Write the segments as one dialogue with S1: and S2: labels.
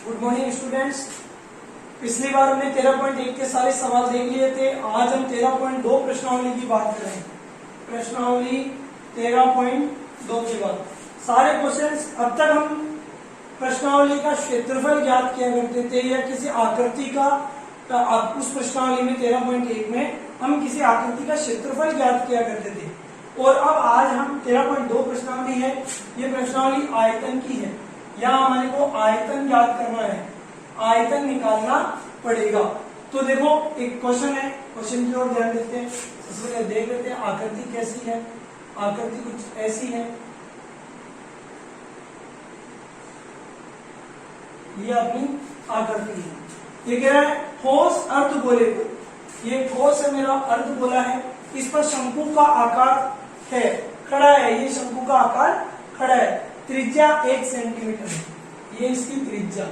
S1: Good morning students. पिछली बार हमने 13.1 के सारे सवाल देख लिए थे। आज हम 13.2 प्रश्नावली की बात कर रहे हैं। प्रश्नावली 13.2 की बात। सारे क्वेश्चंस अब तक हम प्रश्नावली का क्षेत्रफल ज्ञात किया करते थे या किसी आकृति का उस प्रश्नावली में 13.1 में हम किसी आकृति का क्षेत्रफल ज्ञात किया करते थे। और अब आज हम 13.2 प्रश्नावली है। ये प्रश्नावली आयतन की है। यहाँ हमारे को आयतन ज्ञात करना है, आयतन निकालना पड़ेगा। तो देखो एक क्वेश्चन है, क्वेश्चन की ओर ध्यान देते हैं। सबसे पहले देख लेते हैं आकृति कैसी है। आकृति कुछ ऐसी है। ये अपनी आकृति है। ये कह रहा है ठोस अर्धगोले को, ये ठोस है मेरा अर्धगोला है, इस पर शंकु का आकार है, खड़ा है। ये शंकु का आकार खड़ा है। त्रिज्या 1 सेंटीमीटर है। ये इसकी त्रिज्या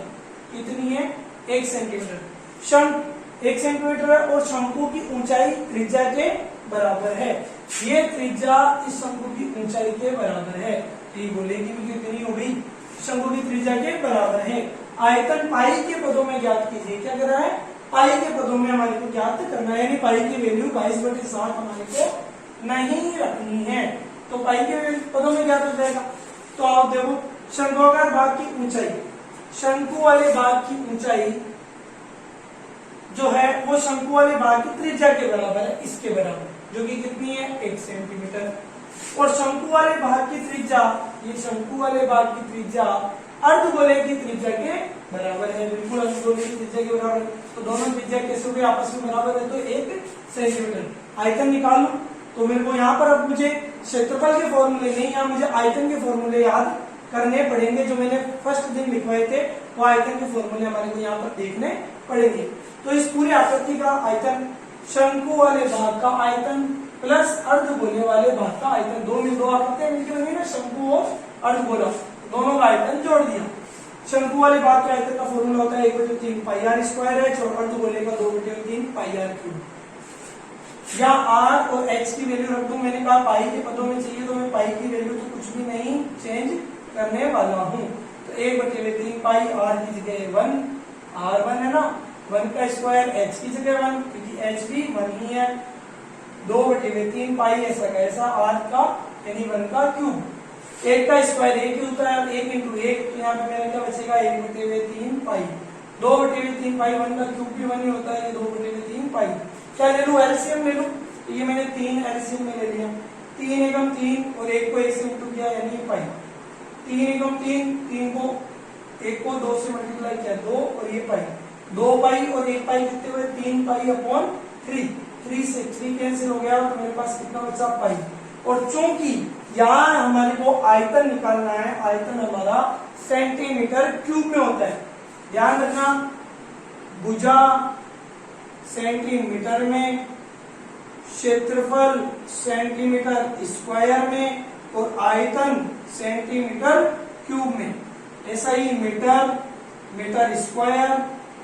S1: कितनी है? 1 सेंटीमीटर। शंकु 1 सेंटीमीटर है और शंकु की ऊंचाई त्रिज्या के बराबर है। ये त्रिज्या इस शंकु की ऊंचाई के बराबर है। ये गोले की भी कितनी हो गई? शंकु की त्रिज्या के बराबर है। आयतन पाई के पदों में ज्ञात कीजिए। क्या कर रहा है? पाई के पदों में हमारे को ज्ञात करना है, यानी पाई की वैल्यू 22/7 हमारे को नहीं रखनी है। तो पाई के पदों में ज्ञात हो जाएगा। तो आप देखो शंक्वाकार भाग की ऊंचाई, शंकु वाले भाग की ऊंचाई जो है वो शंकु वाले भाग की त्रिज्या के बराबर है, इसके बराबर, जो कि कितनी है? 1 सेंटीमीटर। और शंकु वाले भाग की त्रिज्या, ये शंकु वाले भाग की त्रिज्या अर्धगोले की त्रिज्या के बराबर है। बिल्कुल अर्धगोले की त्रिज्या के बराबर। तो दोनों त्रिज्या कैसे हुए? आपस में बराबर है, तो 1 सेंटीमीटर। आयतन निकालू तो मेरे को यहाँ पर अब मुझे क्षेत्रफल के फॉर्मूले नहीं, यहाँ मुझे आयतन के फॉर्मूले याद करने पड़ेंगे। जो मैंने फर्स्ट दिन लिखवाए थे वो आयतन के फॉर्मूले हमारे को यहाँ पर देखने पड़ेंगे। तो इस पूरी आकृति का आयतन, शंकु वाले भाग का आयतन प्लस अर्धगोले वाले भाग का आयतन, दो आकृतियां मिलकर बनी ना, शंकु और अर्धगोला, दोनों का आयतन जोड़ दिया। शंकु वाले भाग के आयतन का फॉर्मूला होता है 1/3 पाई आर स्क्वायर है, और अर्धगोले का 2/3 पाई आर क्यूब। या r और x की वैल्यू रख दूं। मैंने कहा पाई के पदों में चाहिए, तो मैं पाई की वैल्यू तो कुछ भी नहीं चेंज करने वाला हूं। तो 1/3 पाई r की जगह 1, r1 है ना, 1 का स्क्वायर, x की जगह 1, क्योंकि h भी 1 ही है। 2/3 पाई ऐसा कैसा r का यानी 1 का क्यूब। 1 का स्क्वायर 1 ही होता है, 1 × 1, तो यहाँ पे मेरा क्या बचेगा? 1/3 पाई। 2/3 पाई, 1 का क्यूब भी 1 ही होता है, 2/3 पाई। क्या ले लूं? एलसीएम ले लूं। ये मैंने 3 एलसीएम में ले लिया। 3 एकम 3 और 1 को 1 से इंटू किया, यानी पाई। 3 एकम 3, 3 को 1 को 2 से मल्टीप्लाई किया, 2 और ये पाई। 2 पाई और 1 पाई कितने हुए? 3 पाई अपॉन 3। 3 से 3 कैंसिल हो गया, तो मेरे पास कितना बचा? पाई। और चूंकि यहाँ हमारे को आयतन निकालना है, आयतन हमारा सेंटीमीटर क्यूब में होता है। ध्यान रखना, भुजा सेंटीमीटर में, क्षेत्रफल सेंटीमीटर स्क्वायर में और आयतन सेंटीमीटर क्यूब में। ऐसा ही मीटर, मीटर स्क्वायर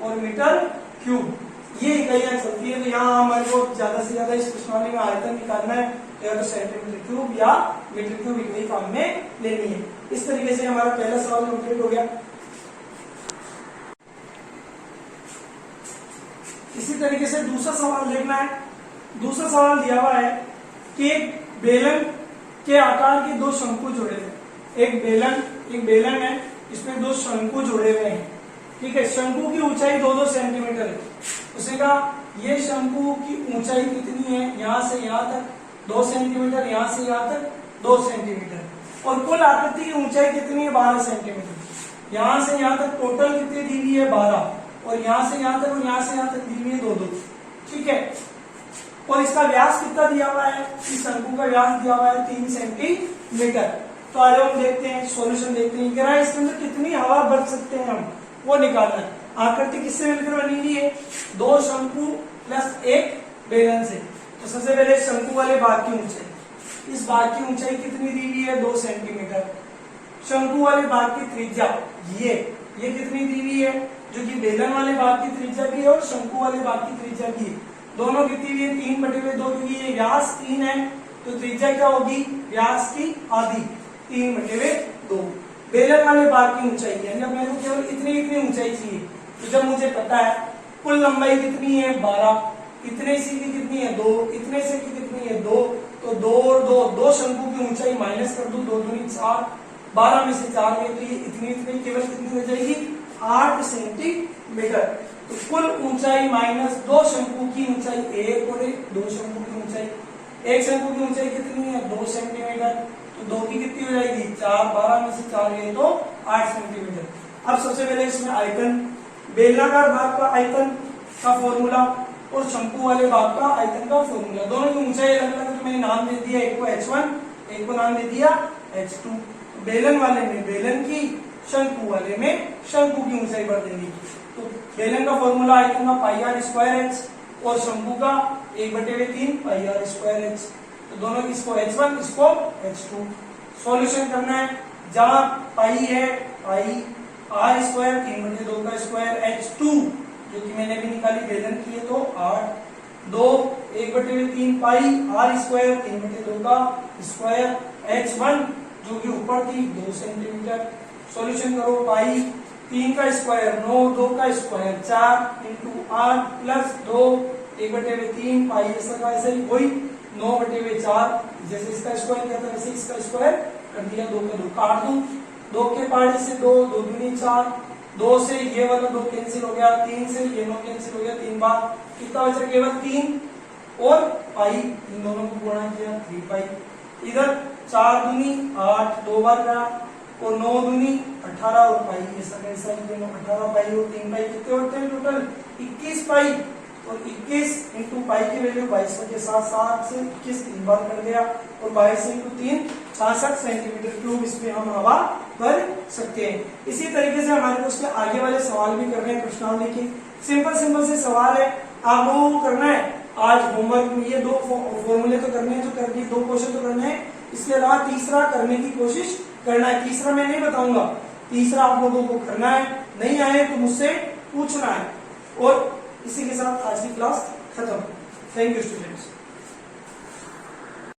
S1: और मीटर क्यूब, ये इकाइयां चलती है। तो यहाँ हमारे को ज्यादा से ज्यादा इस प्रश्नावली में आयतन निकालना है, या तो सेंटीमीटर क्यूब या मीटर क्यूब इकाई काम में लेनी है। इस तरीके से हमारा पहला सवाल कंप्लीट हो गया। इसी तरीके से दूसरा सवाल देखना है। दूसरा सवाल दिया हुआ है कि एक बेलन के आकार के 2 शंकु जुड़े हुए। एक बेलन है, इसमें 2 शंकु जुड़े हुए हैं। ठीक है, शंकु की ऊंचाई 2-2 सेंटीमीटर है। उसने कहा ये शंकु की ऊंचाई कितनी है? यहां से यहां तक 2 सेंटीमीटर, यहां से यहां तक 2 सेंटीमीटर। और कुल आकृति की ऊंचाई कितनी है? 12 सेंटीमीटर। यहां से यहां तक टोटल कितनी दी हुई है? 12। और यहां से यहां तक और यहां से यहां तक दी हुई है 2-2। ठीक है, और इसका व्यास कितना दिया हुआ है? इस शंकु का व्यास दिया हुआ है 3 सेंटीमीटर। तो आज हम देखते हैं, सॉल्यूशन देखते हैं। कह रहा है इसके अंदर कितनी हवा भर सकते हैं हम, वो निकालना है। आकृति किससे मिलकर बनी हुई है? 2 शंकु प्लस 1 बेलन से। तो सबसे पहले शंकु वाले भाग की ऊंचाई, इस भाग की ऊंचाई कितनी दी हुई है? 2 सेंटीमीटर। शंकु वाले भाग की त्रिज्या ये कितनी दी हुई है? जो कि बेलन वाले भाग की त्रिज्या की है और शंकु वाले भाग की त्रिज्या की है। दोनों कितनी हुई है? 3/2, क्योंकि ये व्यास 3 है, तो त्रिज्या क्या होगी? व्यास की आधी, 3/2। बेलन वाले बार की ऊंचाई है, जब मेरे को केवल इतनी इतनी ऊंचाई चाहिए, तो जब मुझे पता है कुल लंबाई कितनी है 12, इतने सी की कितनी है 2, इतने से की कितनी है 2, तो 2 और 2 शंकु की ऊंचाई माइनस कर दूं, 2 दूनी 4, 12 में से 4 गए तो ये इतनी केवल कितनी हो जाएगी 8 सेंटीमीटर। तो कुल ऊंचाई माइनस 2 शंकु की ऊंचाई, 1 और 2 शंकु की ऊंचाई, एक शंकु की ऊंचाई कितनी है 2 सेंटीमीटर, तो 2 की कितनी हो जाएगी 4, 12 में से 4 गए तो 8 सेंटीमीटर। अब सबसे पहले इसमें आयतन, बेलनाकार भाग का आयतन का फॉर्मूला और शंकु वाले भाग का आयतन का फॉर्मूला, दोनों की ऊंचाई अलग अलग, तो मैंने नाम दे दिया, एक को h1 एक को नाम दे दिया h2। बेलन वाले में बेलन की, शंकु वाले में शंकु की ऊंचाई बढ़ देंगी। तो बेलन का फॉर्मूला आयतन का पाई आर स्क्वायर एच और शंकु का 1/3 पाई आर स्क्वायर एच, तो दोनों इसको h1 इसको h2। सॉल्यूशन करना है, जहां पाई है पाई आर स्क्वायर 3/2 का स्क्वायर, h2 जो कि मैंने भी निकाली बेलन की है तो 8, 2 1/3 पाई आर स्क्वायर 3/2 का स्क्वायर, h1 जो कि ऊपर थी 2 सेंटीमीटर। सॉल्यूशन करो, पाई 3 का स्क्वायर 9, 2 का स्क्वायर 4 इंटू आर प्लस 2 1/3 पाई ऐसा का ऐसे ही वही 9/4, जैसे इसका स्क्वायर किया था वैसे इसका स्क्वायर कर दिया, 2 का 2 काट दूं, 2 के पाड़े से 2, 2 दूनी 4, 2 से ये वाला 2 कैंसिल हो गया, 3 से ये 9 कैंसिल हो गया, 3 बार कितना बचा केवल 3 और पाई, इन दोनों को गुणा किया 3 पाई, इधर 4 दूनी 8 2 बार गया और 9 दूनी 18 और पाई ऐसा दोनों 18 पाई और 3 पाई कितने होते हैं टोटल 21 पाई, और 21 इंटू पाई की वैल्यू 22 के साथ 7 से 21 3 बार कर दिया और 22 इंटू 3 66 सेंटीमीटर क्यूब इसमें हम हवा कर सकते हैं। इसी तरीके से हमारे को उसके आगे वाले सवाल भी करने हैं प्रश्नावली के, सिंपल से सवाल है, आप लोगों को करना है आज होमवर्क में ये 2 फॉर्मूले तो करने हैं, जो करके 2 क्वेश्चन तो करने हैं, इसके अलावा तीसरा करने की कोशिश करना है। तीसरा मैं नहीं बताऊंगा, तीसरा आप लोगों को करना है, नहीं आए तो मुझसे पूछना है। और इसी के साथ आज की क्लास खत्म। Thank you students.